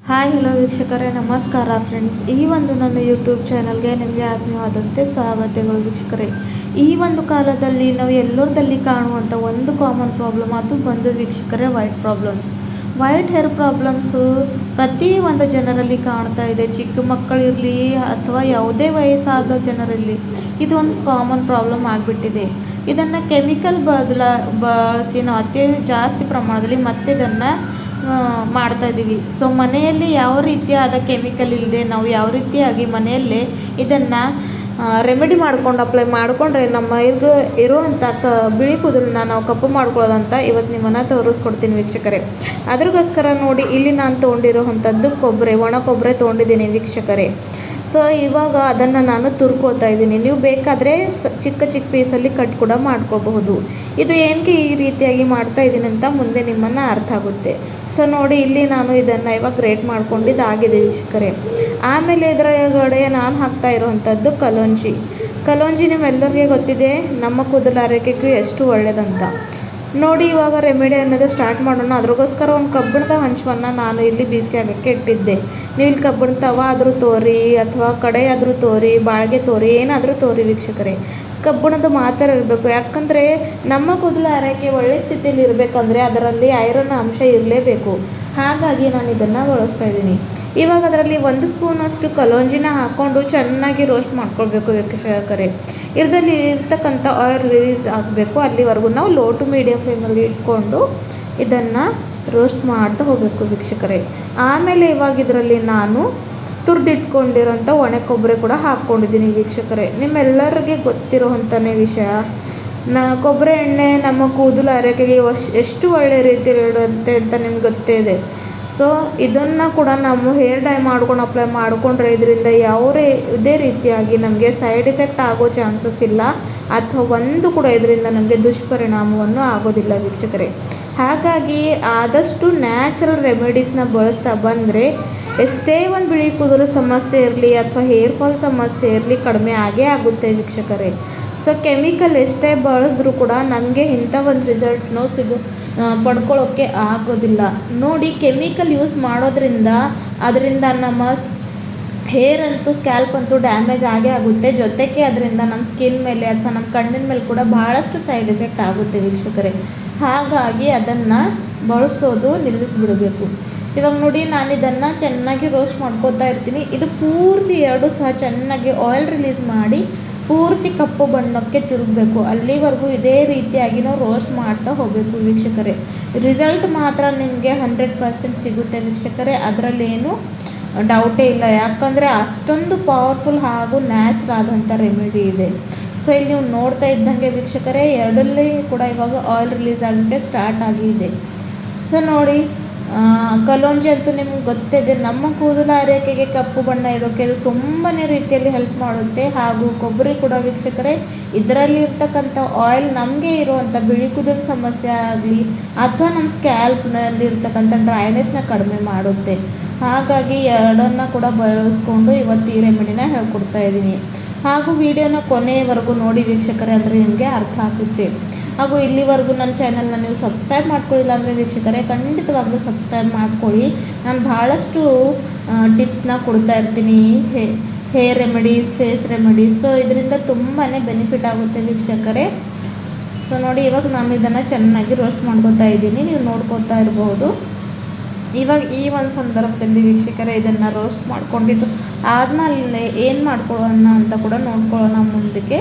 Hi hello ವೀಕ್ಷಕರೇ, ನಮಸ್ಕಾರ friends. ಈ ಒಂದು ನನ್ನ ಯೂಟ್ಯೂಬ್ ಚಾನಲ್ಗೆ ನಿಮಗೆ ಆತ್ಮೀಯವಾದಂತೆ ಸ್ವಾಗತಗಳು ವೀಕ್ಷಕರೇ. ಈ ಒಂದು ಕಾಲದಲ್ಲಿ ನಾವು ಎಲ್ಲರದಲ್ಲಿ ಕಾಣುವಂಥ ಒಂದು ಕಾಮನ್ ಪ್ರಾಬ್ಲಮ್ ಅದು ಬಂದು ವೀಕ್ಷಕರೇ white problems. White hair problems ಪ್ರತಿ ಒಂದು ಜನರಲ್ಲಿ ಕಾಣ್ತಾ ಇದೆ. ಚಿಕ್ಕ ಮಕ್ಕಳಿರಲಿ ಅಥವಾ ಯಾವುದೇ ವಯಸ್ಸಾದ ಜನರಲ್ಲಿ ಇದು ಒಂದು ಕಾಮನ್ ಪ್ರಾಬ್ಲಮ್ ಆಗಿಬಿಟ್ಟಿದೆ. ಇದನ್ನು ಕೆಮಿಕಲ್ ಬಳಸಿ ನಾವು ಅತಿ ಜಾಸ್ತಿ ಪ್ರಮಾಣದಲ್ಲಿ ಮತ್ತೆ ಇದನ್ನು ಮಾಡ್ತಾ ಇದ್ದೀವಿ. ಸೊ ಮನೆಯಲ್ಲಿ ಯಾವ ರೀತಿಯಾದ ಕೆಮಿಕಲ್ ಇಲ್ಲದೆ ನಾವು ಯಾವ ರೀತಿಯಾಗಿ ಮನೆಯಲ್ಲೇ ಇದನ್ನು ರೆಮಿಡಿ ಮಾಡ್ಕೊಂಡು ಅಪ್ಲೈ ಮಾಡಿಕೊಂಡ್ರೆ ನಮ್ಮ ಇರುವಂಥ ಬಿಳಿ ಕೂದಲನ್ನ ನಾವು ಕಪ್ಪು ಮಾಡ್ಕೊಳ್ಳೋದಂತ ಇವತ್ತು ನಿಮ್ಮನ್ನು ತೋರಿಸ್ಕೊಡ್ತೀನಿ ವೀಕ್ಷಕರೇ. ಅದ್ರಗೋಸ್ಕರ ನೋಡಿ, ಇಲ್ಲಿ ನಾನು ತೊಗೊಂಡಿರೋವಂಥದ್ದು ಒಣ ಕೊಬ್ಬರಿ ತೊಗೊಂಡಿದ್ದೀನಿ ವೀಕ್ಷಕರೇ. ಸೊ ಇವಾಗ ಅದನ್ನು ನಾನು ತುರ್ಕೊಳ್ತಾ ಇದ್ದೀನಿ. ನೀವು ಬೇಕಾದರೆ ಚಿಕ್ಕ ಚಿಕ್ಕ ಪೀಸಲ್ಲಿ ಕಟ್ ಕೂಡ ಮಾಡ್ಕೋಬಹುದು. ಇದು ಏನಕ್ಕೆ ಈ ರೀತಿಯಾಗಿ ಮಾಡ್ತಾ ಇದ್ದೀನಿ ಅಂತ ಮುಂದೆ ನಿಮ್ಮನ್ನು ಅರ್ಥ ಆಗುತ್ತೆ. ಸೊ ನೋಡಿ, ಇಲ್ಲಿ ನಾನು ಇದನ್ನು ಇವಾಗ ಗ್ರೇಟ್ ಮಾಡ್ಕೊಂಡಿದ್ದಾಗಿದೆ ವೀಕ್ಷಕರೇ. ಆಮೇಲೆ ಇದರೊಳಗಡೆ ನಾನು ಹಾಕ್ತಾ ಇರೋವಂಥದ್ದು ಕಲೋಂಜಿ ನಿಮ್ಮೆಲ್ಲರಿಗೆ ಗೊತ್ತಿದೆ ನಮ್ಮ ಕೂದಲ ಆರೈಕೆಗೂ ಎಷ್ಟು ಒಳ್ಳೆಯದಂತ. ನೋಡಿ, ಇವಾಗ ರೆಮಿಡಿ ಅನ್ನೋದು ಸ್ಟಾರ್ಟ್ ಮಾಡೋಣ. ಅದ್ರಗೋಸ್ಕರ ಒಂದು ಕಬ್ಬಿಣದ ಹಂಚವನ್ನು ನಾನು ಇಲ್ಲಿ ಬಿಸಿ ಆಗೋಕ್ಕೆ ಇಟ್ಟಿದ್ದೆ. ನೀವು ಇಲ್ಲಿ ಕಬ್ಬಿಣ ತವ ಆದರೂ ತೋರಿ ಅಥವಾ ಕಡೆ ಆದರೂ ತೋರಿ, ಬಾಳಿಗೆ ತೋರಿ, ಏನಾದರೂ ತೋರಿ ವೀಕ್ಷಕರೇ. ಕಬ್ಬಿಣದ ಮಾತ್ರ ಇರಬೇಕು. ಯಾಕಂದರೆ ನಮ್ಮ ಕೂದಲು ಆರೈಕೆ ಒಳ್ಳೆ ಸ್ಥಿತಿಯಲ್ಲಿ ಇರಬೇಕಂದ್ರೆ ಅದರಲ್ಲಿ ಐರನ್ ಅಂಶ ಇರಲೇಬೇಕು. ಹಾಗಾಗಿ ನಾನು ಇದನ್ನು ಬಳಸ್ತಾ ಇದ್ದೀನಿ. ಇವಾಗ ಅದರಲ್ಲಿ 1 ಸ್ಪೂನಷ್ಟು ಕಲೋಂಜಿನ ಹಾಕ್ಕೊಂಡು ಚೆನ್ನಾಗಿ ರೋಸ್ಟ್ ಮಾಡ್ಕೊಳ್ಬೇಕು ವೀಕ್ಷಕರೇ. ಇದರಲ್ಲಿ ಇರ್ತಕ್ಕಂಥ ಆಯಿಲ್ ರಿಲೀಸ್ ಆಗಬೇಕು. ಅಲ್ಲಿವರೆಗೂ ನಾವು ಲೋ ಟು ಮೀಡಿಯಮ್ ಫ್ಲೇಮಲ್ಲಿ ಇಟ್ಕೊಂಡು ಇದನ್ನು ರೋಸ್ಟ್ ಮಾಡ್ತಾ ಹೋಗಬೇಕು ವೀಕ್ಷಕರೇ. ಆಮೇಲೆ ಇವಾಗ ಇದರಲ್ಲಿ ನಾನು ತುರಿದಿಟ್ಕೊಂಡಿರೋಂಥ ಒಣ ಕೊಬ್ಬರಿ ಕೂಡ ಹಾಕ್ಕೊಂಡಿದ್ದೀನಿ ವೀಕ್ಷಕರೇ. ನಿಮ್ಮೆಲ್ಲರಿಗೆ ಗೊತ್ತಿರೋವಂಥನೇ ವಿಷಯ, ಕೊಬ್ಬರಿ ಎಣ್ಣೆ ನಮ್ಮ ಕೂದಲು ಆರೈಕೆಗೆ ಎಷ್ಟು ಒಳ್ಳೆಯ ರೀತಿಯಲ್ಲಿ ಇಡುತ್ತೆ ಅಂತ ನಿಮ್ಗೆ ಗೊತ್ತೇ ಇದೆ. ಸೊ ಇದನ್ನು ಕೂಡ ನಾವು ಹೇರ್ ಡೈ ಮಾಡ್ಕೊಂಡು ಅಪ್ಲೈ ಮಾಡಿಕೊಂಡ್ರೆ ಇದರಿಂದ ಯಾವುದೇ ರೀತಿಯಾಗಿ ನಮಗೆ ಸೈಡ್ ಎಫೆಕ್ಟ್ ಆಗೋ ಚಾನ್ಸಸ್ ಇಲ್ಲ, ಅಥವಾ ಒಂದು ಕೂಡ ಇದರಿಂದ ನಮಗೆ ದುಷ್ಪರಿಣಾಮವನ್ನು ಆಗೋದಿಲ್ಲ ವೀಕ್ಷಕರೇ. ಹಾಗಾಗಿ ಆದಷ್ಟು ನ್ಯಾಚುರಲ್ ರೆಮಿಡೀಸ್ನ ಬಳಸ್ತಾ ಬಂದರೆ ಎಷ್ಟೇ ಒಂದು ಬಿಳಿ ಕೂದಲು ಸಮಸ್ಯೆ ಇರಲಿ ಅಥವಾ ಹೇರ್ ಫಾಲ್ ಸಮಸ್ಯೆ ಇರಲಿ ಕಡಿಮೆ ಆಗೇ ಆಗುತ್ತೆ ವೀಕ್ಷಕರೇ. ಸೊ ಕೆಮಿಕಲ್ ಎಷ್ಟೇ ಬಳಸಿದ್ರೂ ಕೂಡ ನಮಗೆ ಇಂಥ ಒಂದು ರಿಸಲ್ಟ್ನೂ ಪಡ್ಕೊಳ್ಳೋಕ್ಕೆ ಆಗೋದಿಲ್ಲ. ನೋಡಿ, ಕೆಮಿಕಲ್ ಯೂಸ್ ಮಾಡೋದ್ರಿಂದ ಅದರಿಂದ ನಮ್ಮ ಹೇರ್ ಅಂತೂ ಸ್ಕ್ಯಾಲ್ಪ್ ಅಂತೂ ಡ್ಯಾಮೇಜ್ ಆಗೇ ಆಗುತ್ತೆ. ಜೊತೆಗೆ ಅದರಿಂದ ನಮ್ಮ ಸ್ಕಿನ್ ಮೇಲೆ ಅಥವಾ ನಮ್ಮ ಕಣ್ಣಿನ ಮೇಲೆ ಕೂಡ ಭಾಳಷ್ಟು ಸೈಡ್ ಎಫೆಕ್ಟ್ ಆಗುತ್ತೆ ವೀಕ್ಷಕರೇ. ಹಾಗಾಗಿ ಅದನ್ನು ಬಳಸೋದು ನಿಲ್ಲಿಸಿಬಿಡಬೇಕು. ಇವಾಗ ನೋಡಿ, ನಾನು ಇದನ್ನು ಚೆನ್ನಾಗಿ ರೋಸ್ಟ್ ಮಾಡ್ಕೋತಾ ಇರ್ತೀನಿ. ಇದು ಪೂರ್ತಿ ಎರಡು ಸಹ ಚೆನ್ನಾಗಿ ಆಯಿಲ್ ರಿಲೀಸ್ ಮಾಡಿ ಪೂರ್ತಿ ಕಪ್ಪು ಬಣ್ಣಕ್ಕೆ ತಿರುಗಬೇಕು. ಅಲ್ಲಿವರೆಗೂ ಇದೇ ರೀತಿಯಾಗಿ ನಾವು ರೋಸ್ಟ್ ಮಾಡ್ತಾ ಹೋಗಬೇಕು ವೀಕ್ಷಕರೇ. ರಿಸಲ್ಟ್ ಮಾತ್ರ ನಿಮಗೆ 100% ಸಿಗುತ್ತೆ ವೀಕ್ಷಕರೇ, ಅದರಲ್ಲೇನು ಡೌಟೇ ಇಲ್ಲ. ಯಾಕಂದರೆ ಅಷ್ಟೊಂದು ಪವರ್ಫುಲ್ ಹಾಗೂ ನ್ಯಾಚುರಲ್ ಆದಂಥ ರೆಮಿಡಿ ಇದೆ. ಸೊ ಇಲ್ಲಿ ನೀವು ನೋಡ್ತಾ ಇದ್ದಂಗೆ ವೀಕ್ಷಕರೇ, ಎರಡಲ್ಲಿ ಕೂಡ ಇವಾಗ ಆಯಿಲ್ ರಿಲೀಸ್ ಆಗೋಕ್ಕೆ ಸ್ಟಾರ್ಟ್ ಆಗಿದೆ. ಸೊ ನೋಡಿ, ಕಲೋಂಜಿ ಅಂತೂ ನಿಮ್ಗೆ ಗೊತ್ತಿದೆ, ನಮ್ಮ ಕೂದಲ ಆರೈಕೆಗೆ ಕಪ್ಪು ಬಣ್ಣ ಇಡೋಕ್ಕೆ ಅದು ತುಂಬಾ ರೀತಿಯಲ್ಲಿ ಹೆಲ್ಪ್ ಮಾಡುತ್ತೆ. ಹಾಗೂ ಕೊಬ್ಬರಿ ಕೂಡ ವೀಕ್ಷಕರೇ, ಇದರಲ್ಲಿ ಇರ್ತಕ್ಕಂಥ ಆಯಿಲ್ ನಮಗೆ ಇರುವಂಥ ಬಿಳಿ ಕೂದಲು ಸಮಸ್ಯೆ ಆಗಲಿ ಅಥವಾ ನಮ್ಮ ಸ್ಕ್ಯಾಲ್ಪ್ನಲ್ಲಿ ಇರ್ತಕ್ಕಂಥ ಡ್ರೈನೆಸ್ನ ಕಡಿಮೆ ಮಾಡುತ್ತೆ. ಹಾಗಾಗಿ ಎರಡನ್ನು ಕೂಡ ಬಳಸ್ಕೊಂಡು ಇವತ್ತು ಈ ರೆಮಿಡಿನ ಹೇಳ್ಕೊಡ್ತಾ ಇದ್ದೀನಿ. ಹಾಗೂ ವಿಡಿಯೋನ ಕೊನೆಯವರೆಗೂ ನೋಡಿ ವೀಕ್ಷಕರೇ, ಅಂದರೆ ನಿಮಗೆ ಅರ್ಥ ಆಗುತ್ತೆ. ಹಾಗೂ ಇಲ್ಲಿವರೆಗೂ ನನ್ನ ಚಾನಲ್ನ ನೀವು ಸಬ್ಸ್ಕ್ರೈಬ್ ಮಾಡ್ಕೊಳ್ಳಿಲ್ಲ ಅಂದರೆ ವೀಕ್ಷಕರೇ ಖಂಡಿತವಾಗ್ಲೂ ಸಬ್ಸ್ಕ್ರೈಬ್ ಮಾಡ್ಕೊಳ್ಳಿ. ನಾನು ಭಾಳಷ್ಟು ಟಿಪ್ಸ್ನ ಕೊಡ್ತಾ ಇರ್ತೀನಿ, hair remedies, face remedies. So ಇದರಿಂದ ತುಂಬಾ ಬೆನಿಫಿಟ್ ಆಗುತ್ತೆ ವೀಕ್ಷಕರೇ. ಸೊ ನೋಡಿ, ಇವಾಗ ನಾನು ಇದನ್ನು ಚೆನ್ನಾಗಿ ರೋಸ್ಟ್ ಮಾಡ್ಕೊತಾ ಇದ್ದೀನಿ, ನೀವು ನೋಡ್ಕೊತಾ ಇರ್ಬೋದು. ಇವಾಗ ಈ ಒಂದು ಸಂದರ್ಭದಲ್ಲಿ ವೀಕ್ಷಕರೇ ಇದನ್ನು ರೋಸ್ಟ್ ಮಾಡ್ಕೊಂಡಿದ್ದು ಆದ್ಮೇಲೆ ಏನು ಮಾಡ್ಕೊಳ್ಳೋಣ ಅಂತ ಕೂಡ ನೋಡ್ಕೊಳ್ಳೋಣ ಮುಂದಕ್ಕೆ.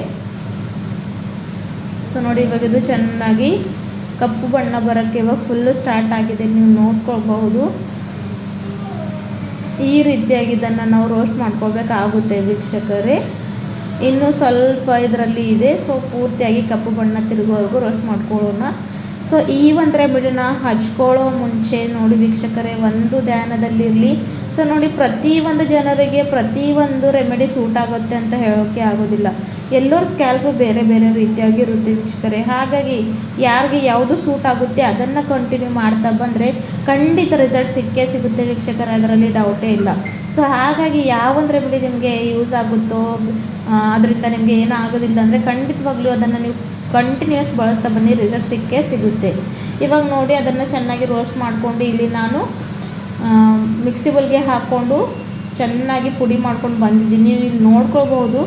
ಸೊ ನೋಡಿ, ಇವಾಗ ಇದು ಚೆನ್ನಾಗಿ ಕಪ್ಪು ಬಣ್ಣ ಬರೋಕ್ಕೆ ಇವಾಗ ಫುಲ್ಲು ಸ್ಟಾರ್ಟ್ ಆಗಿದೆ, ನೀವು ನೋಡ್ಕೊಳ್ಬಹುದು. ಈ ರೀತಿಯಾಗಿ ಇದನ್ನು ನಾವು ರೋಸ್ಟ್ ಮಾಡ್ಕೊಳ್ಬೇಕಾಗುತ್ತೆ ವೀಕ್ಷಕರೇ. ಇನ್ನೂ ಸ್ವಲ್ಪ ಇದರಲ್ಲಿ ಇದೆ. ಸೊ ಪೂರ್ತಿಯಾಗಿ ಕಪ್ಪು ಬಣ್ಣ ತಿರುಗೋವರೆಗೂ ರೋಸ್ಟ್ ಮಾಡ್ಕೊಳ್ಳೋಣ. ಸೊ ಈ ಒಂದು ರೆಮಿಡಿನ ಹಚ್ಕೊಳ್ಳೋ ಮುಂಚೆ ನೋಡಿ ವೀಕ್ಷಕರೇ, ಒಂದು ಧ್ಯಾನದಲ್ಲಿರಲಿ. ಸೊ ನೋಡಿ, ಪ್ರತಿಯೊಂದು ಜನರಿಗೆ ಪ್ರತಿಯೊಂದು ರೆಮಿಡಿ ಸೂಟ್ ಆಗುತ್ತೆ ಅಂತ ಹೇಳೋಕ್ಕೆ ಆಗೋದಿಲ್ಲ. ಎಲ್ಲರ ಸ್ಕ್ಯಾಲ್ಪು ಬೇರೆ ಬೇರೆ ರೀತಿಯಾಗಿ ಇರುತ್ತೆ ವೀಕ್ಷಕರೇ. ಹಾಗಾಗಿ ಯಾರಿಗೆ ಯಾವುದು ಸೂಟ್ ಆಗುತ್ತೆ ಅದನ್ನು ಕಂಟಿನ್ಯೂ ಮಾಡ್ತಾ ಬಂದರೆ ಖಂಡಿತ ರಿಸಲ್ಟ್ ಸಿಕ್ಕೇ ಸಿಗುತ್ತೆ ವೀಕ್ಷಕರೇ, ಅದರಲ್ಲಿ ಡೌಟೇ ಇಲ್ಲ. ಸೊ ಹಾಗಾಗಿ ಯಾವೊಂದು ರೆಮಿಡಿ ನಿಮಗೆ ಯೂಸ್ ಆಗುತ್ತೋ ಅದರಿಂದ ನಿಮಗೆ ಏನೂ ಆಗೋದಿಲ್ಲ ಅಂದರೆ ಖಂಡಿತವಾಗ್ಲೂ ಅದನ್ನು ನೀವು ಕಂಟಿನ್ಯೂಸ್ ಬಳಸ್ತಾ ಬನ್ನಿ, ರಿಸಲ್ಟ್ ಸಿಕ್ಕೇ ಸಿಗುತ್ತೆ. ಇವಾಗ ನೋಡಿ, ಅದನ್ನು ಚೆನ್ನಾಗಿ ರೋಸ್ಟ್ ಮಾಡಿಕೊಂಡು ಇಲ್ಲಿ ನಾನು ಮಿಕ್ಸಿ ಬೌಲ್ಗೆ ಹಾಕ್ಕೊಂಡು ಚೆನ್ನಾಗಿ ಪುಡಿ ಮಾಡ್ಕೊಂಡು ಬಂದಿದ್ದೀನಿ. ನೀವು ಇಲ್ಲಿ ನೋಡ್ಕೊಳ್ಬೋದು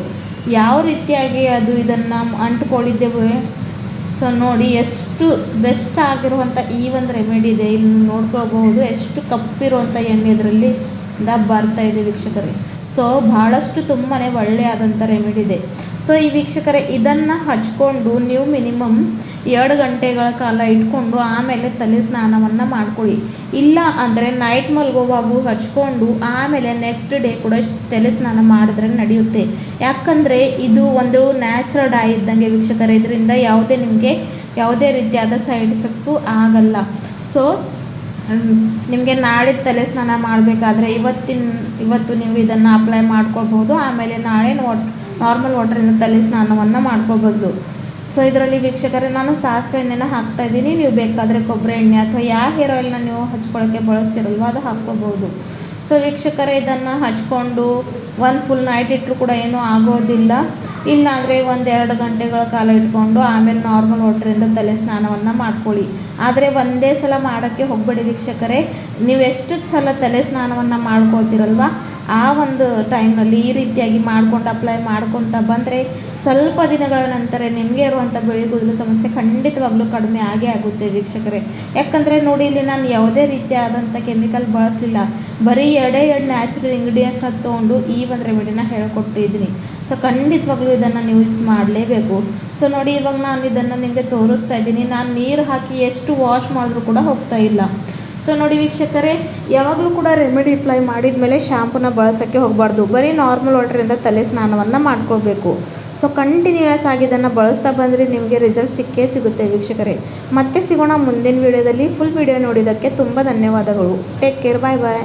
ಯಾವ ರೀತಿಯಾಗಿ ಅದು ಇದನ್ನು ಅಂಟ್ಕೊಂಡಿದ್ದೇವೆ. ಸೊ ನೋಡಿ ಎಷ್ಟು ಬೆಸ್ಟ್ ಆಗಿರುವಂಥ ಈ ಒಂದು ರೆಮಿಡಿ ಇದೆ. ಇಲ್ಲಿ ನೋಡ್ಕೋಬಹುದು ಎಷ್ಟು ಕಪ್ಪಿರುವಂಥ ಎಣ್ಣೆ ಇದರಲ್ಲಿ ಬರ್ತಾಯಿದೆ ವೀಕ್ಷಕರೇ. ಸೊ ಭಾಳಷ್ಟು ತುಂಬಾ ಒಳ್ಳೆಯದಾದಂಥ ರೆಮಿಡಿ ಇದೆ. ಸೊ ಈ ವೀಕ್ಷಕರೇ ಇದನ್ನು ಹಚ್ಕೊಂಡು ನೀವು ಮಿನಿಮಮ್ 2 ಗಂಟೆಗಳ ಕಾಲ ಇಟ್ಕೊಂಡು ಆಮೇಲೆ ತಲೆ ಸ್ನಾನವನ್ನು ಮಾಡ್ಕೊಳ್ಳಿ. ಇಲ್ಲ ಅಂದರೆ ನೈಟ್ ಮಲ್ಗೋವಾಗೂ ಹಚ್ಕೊಂಡು ಆಮೇಲೆ ನೆಕ್ಸ್ಟ್ ಡೇ ಕೂಡ ತಲೆ ಸ್ನಾನ ಮಾಡಿದ್ರೆ ನಡೆಯುತ್ತೆ. ಯಾಕಂದರೆ ಇದು ಒಂದು ನ್ಯಾಚುರಲ್ ಡೈ ಇದ್ದಂಗೆ ವೀಕ್ಷಕರೇ. ಇದರಿಂದ ನಿಮಗೆ ಯಾವುದೇ ರೀತಿಯಾದ ಸೈಡ್ ಎಫೆಕ್ಟು ಆಗಲ್ಲ. ಸೊ ನಿಮಗೆ ನಾಳೆ ತಲೆ ಸ್ನಾನ ಮಾಡಬೇಕಾದ್ರೆ ಇವತ್ತು ನೀವು ಇದನ್ನು ಅಪ್ಲೈ ಮಾಡ್ಕೊಳ್ಬೋದು. ಆಮೇಲೆ ನಾಳೆ ನಾರ್ಮಲ್ ವಾಟರಿಂದ ತಲೆ ಸ್ನಾನವನ್ನು ಮಾಡ್ಕೊಳ್ಬೋದು. ಸೊ ಇದರಲ್ಲಿ ವೀಕ್ಷಕರೇ ನಾನು ಸಾಸಿವೆ ಎಣ್ಣೆನ ಹಾಕ್ತಾಯಿದ್ದೀನಿ. ನೀವು ಬೇಕಾದರೆ ಕೊಬ್ಬರಿ ಎಣ್ಣೆ ಅಥವಾ ಯಾವ ಹೇರ್ ಆಯಿಲ್ನ ನೀವು ಹಚ್ಕೊಳ್ಳೋಕ್ಕೆ ಬಳಸ್ತಿರಲ್ವ ಅದು ಹಾಕ್ಕೋಬೋದು. ಸೊ ವೀಕ್ಷಕರೇ ಇದನ್ನು ಹಚ್ಕೊಂಡು ಒಂದು ಫುಲ್ ನೈಟ್ ಇಟ್ಟರು ಕೂಡ ಏನೂ ಆಗೋದಿಲ್ಲ. ಇಲ್ಲಾಂದರೆ 1-2 ಗಂಟೆಗಳ ಕಾಲ ಇಟ್ಕೊಂಡು ಆಮೇಲೆ ನಾರ್ಮಲ್ ವಾಟರಿಂದ ತಲೆ ಸ್ನಾನವನ್ನು ಮಾಡ್ಕೊಳ್ಳಿ. ಆದರೆ ಒಂದೇ ಸಲ ಮಾಡೋಕ್ಕೆ ಹೋಗಬೇಡಿ ವೀಕ್ಷಕರೇ. ನೀವು ಎಷ್ಟು ಸಲ ತಲೆ ಸ್ನಾನವನ್ನು ಮಾಡ್ಕೊಳ್ತೀರಲ್ವ ಆ ಒಂದು ಟೈಮ್ನಲ್ಲಿ ಈ ರೀತಿಯಾಗಿ ಮಾಡ್ಕೊಂಡು ಅಪ್ಲೈ ಮಾಡ್ಕೊತ ಬಂದರೆ ಸ್ವಲ್ಪ ದಿನಗಳ ನಂತರ ನಿಮಗೆ ಇರುವಂಥ ಬಿಳಿ ಕೂದಲು ಸಮಸ್ಯೆ ಖಂಡಿತವಾಗ್ಲೂ ಕಡಿಮೆ ಆಗೇ ಆಗುತ್ತೆ ವೀಕ್ಷಕರೇ. ಯಾಕಂದರೆ ನೋಡಿ ಇಲ್ಲಿ ನಾನು ಯಾವುದೇ ರೀತಿಯಾದಂಥ ಕೆಮಿಕಲ್ ಬಳಸಲಿಲ್ಲ. ಬರೀ 2 ನ್ಯಾಚುರಲ್ ಇಂಗ್ರೀಡಿಯೆಂಟ್ಸ್ನ ತೊಗೊಂಡು ಈ ಒಂದು ರೆಮಿಡಿನ ಹೇಳ್ಕೊಟ್ಟಿದ್ದೀನಿ. ಸೊ ಖಂಡಿತವಾಗ್ಲೂ ಇದನ್ನು ನೀವು ಯೂಸ್ ಮಾಡಲೇಬೇಕು. ಸೊ ನೋಡಿ ಇವಾಗ ನಾನು ಇದನ್ನು ನಿಮಗೆ ತೋರಿಸ್ತಾ ಇದ್ದೀನಿ. ನಾನು ನೀರು ಹಾಕಿ ಎಷ್ಟು ವಾಶ್ ಮಾಡಿದ್ರೂ ಕೂಡ ಹೋಗ್ತಾ ಇಲ್ಲ. ಸೊ ನೋಡಿ ವೀಕ್ಷಕರೇ ಯಾವಾಗಲೂ ಕೂಡ ರೆಮಿಡಿ ಅಪ್ಲೈ ಮಾಡಿದ ಮೇಲೆ ಶಾಂಪೂನ ಬಳಸೋಕ್ಕೆ ಹೋಗಬಾರ್ದು. ಬರೀ ನಾರ್ಮಲ್ ವಾಟರಿಂದ ತಲೆ ಸ್ನಾನವನ್ನು ಮಾಡ್ಕೋಬೇಕು. ಸೊ ಕಂಟಿನ್ಯೂಯಸ್ ಆಗಿ ಇದನ್ನು ಬಳಸ್ತಾ ಬಂದರೆ ನಿಮಗೆ ರಿಸಲ್ಟ್ ಸಿಕ್ಕೇ ಸಿಗುತ್ತೆ ವೀಕ್ಷಕರೇ. ಮತ್ತೆ ಸಿಗೋಣ ಮುಂದಿನ ವೀಡಿಯೋದಲ್ಲಿ. ಫುಲ್ ವೀಡಿಯೋ ನೋಡಿದ್ದಕ್ಕೆ ತುಂಬ ಧನ್ಯವಾದಗಳು. Take care. ಬಾಯ್ ಬಾಯ್.